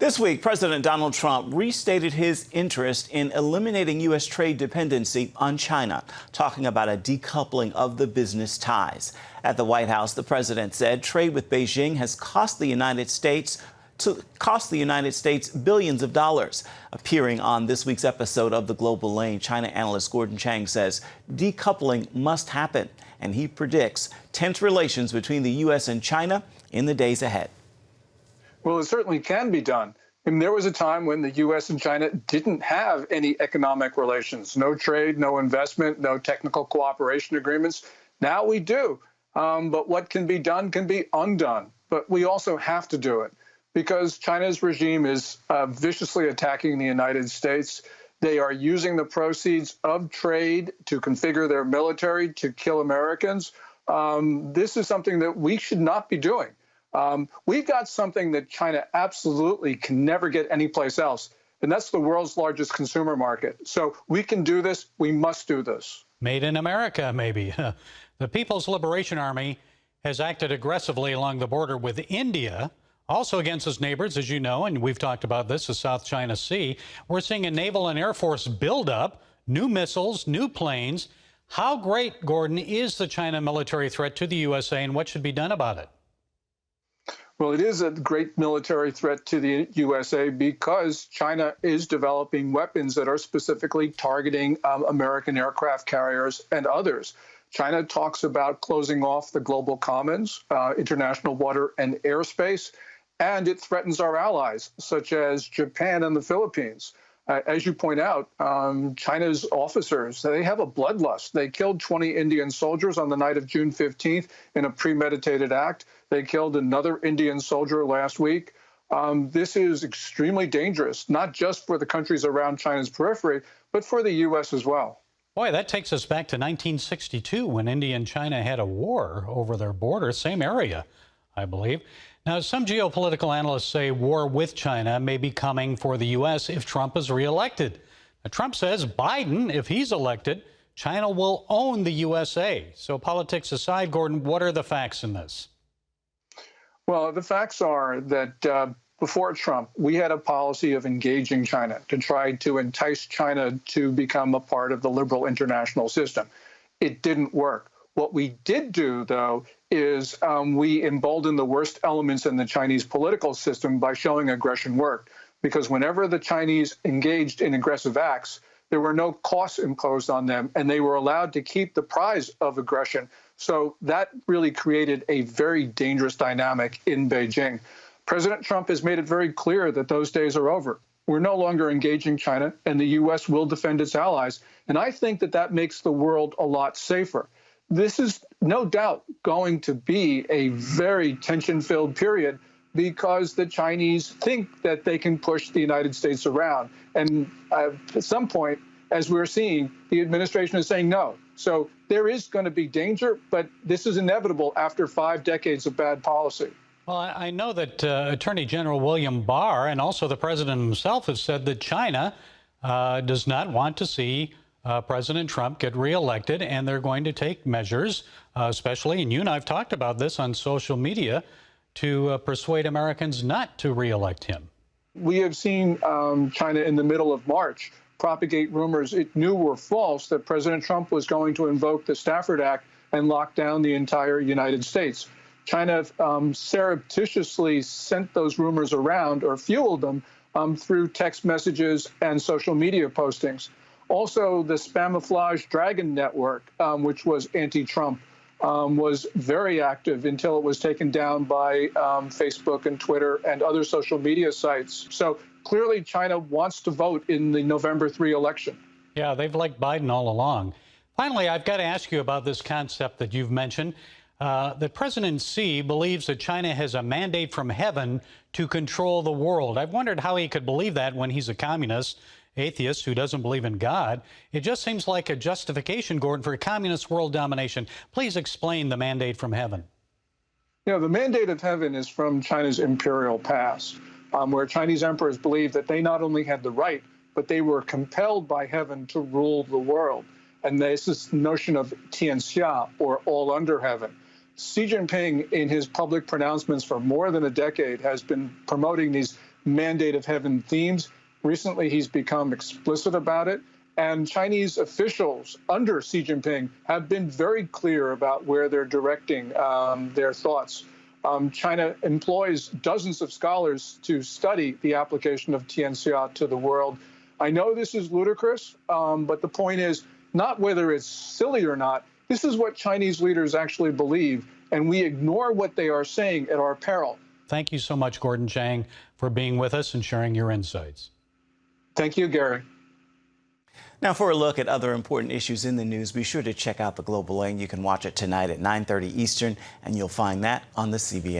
This week, President Donald Trump restated his interest in eliminating U.S. trade dependency on China, talking about a decoupling of the business ties. At the White House, the president said trade with Beijing has cost the United States billions of dollars. Appearing on this week's episode of The Global Lane, China analyst Gordon Chang says decoupling must happen, and he predicts tense relations between the U.S. and China in the days ahead. Well, it certainly can be done. I mean, there was a time when the U.S. and China didn't have any economic relations, no trade, no investment, no technical cooperation agreements. Now we do. But what can be done can be undone. But we also have to do it because China's regime is viciously attacking the United States. They are using the proceeds of trade to configure their military to kill Americans. This is something that we should not be doing. We've got something that China absolutely can never get anyplace else, and that's the world's largest consumer market. So we can do this. We must do this. Made in America, maybe. The People's Liberation Army has acted aggressively along the border with India, also against its neighbors, as you know, and we've talked about this, the South China Sea. We're seeing a naval and air force buildup, new missiles, new planes. How great, Gordon, is the China military threat to the USA, and what should be done about it? Well, it is a great military threat to the USA because China is developing weapons that are specifically targeting American aircraft carriers and others. China talks about closing off the global commons, international water and airspace, and it threatens our allies, such as Japan and the Philippines. As you point out, China's officers, they have a bloodlust. They killed 20 Indian soldiers on the night of June 15th in a premeditated act. They killed another Indian soldier last week. This is extremely dangerous, not just for the countries around China's periphery, but for the U.S. as well. Boy, that takes us back to 1962 when India and China had a war over their border, same area, I believe. Now, some geopolitical analysts say war with China may be coming for the U.S. if Trump is reelected. Now, Trump says Biden, if he's elected, China will own the USA. So politics aside, Gordon, what are the facts in this? Well, the facts are that before Trump, we had a policy of engaging China to try to entice China to become a part of the liberal international system. It didn't work. What we did do, though, is we emboldened the worst elements in the Chinese political system by showing aggression worked. Because whenever the Chinese engaged in aggressive acts, there were no costs imposed on them, and they were allowed to keep the prize of aggression. So that really created a very dangerous dynamic in Beijing. President Trump has made it very clear that those days are over. We're no longer engaging China, and the U.S. will defend its allies. And I think that that makes the world a lot safer. This is no doubt going to be a very tension-filled period because the Chinese think that they can push the United States around. And at some point, as we're seeing, the administration is saying no. So there is going to be danger, but this is inevitable after 5 decades of bad policy. Well, I know that Attorney General William Barr and also the president himself have said that China does not want to see President Trump get reelected, and they're going to take measures, especially, and you and I have talked about this on social media, to persuade Americans not to reelect him. We have seen China in the middle of March propagate rumors it knew were false that President Trump was going to invoke the Stafford Act and lock down the entire United States. China surreptitiously sent those rumors around or fueled them through text messages and social media postings. Also, the Spamouflage Dragon Network, which was anti-Trump, was very active until it was taken down by Facebook and Twitter and other social media sites. So clearly, China wants to vote in the November 3 election. Yeah, they've liked Biden all along. Finally, I've got to ask you about this concept that you've mentioned, that President Xi believes that China has a mandate from heaven to control the world. I've wondered how he could believe that when he's a communist, atheist who doesn't believe in God. It just seems like a justification, Gordon, for communist world domination. Please explain the mandate from heaven. You know, the mandate of heaven is from China's imperial past, where Chinese emperors believed that they not only had the right, but they were compelled by heaven to rule the world. And there's this notion of Tianxia, or all under heaven. Xi Jinping, in his public pronouncements for more than a decade, has been promoting these mandate of heaven themes. Recently, he's become explicit about it. And Chinese officials under Xi Jinping have been very clear about where they're directing their thoughts. China employs dozens of scholars to study the application of Tianxia to the world. I know this is ludicrous, but the point is not whether it's silly or not. This is what Chinese leaders actually believe, and we ignore what they are saying at our peril. Thank you so much, Gordon Chang, for being with us and sharing your insights. Thank you, Gary. Now, for a look at other important issues in the news, be sure to check out The Global Lane. You can watch it tonight at 9:30 Eastern, and you'll find that on the CBN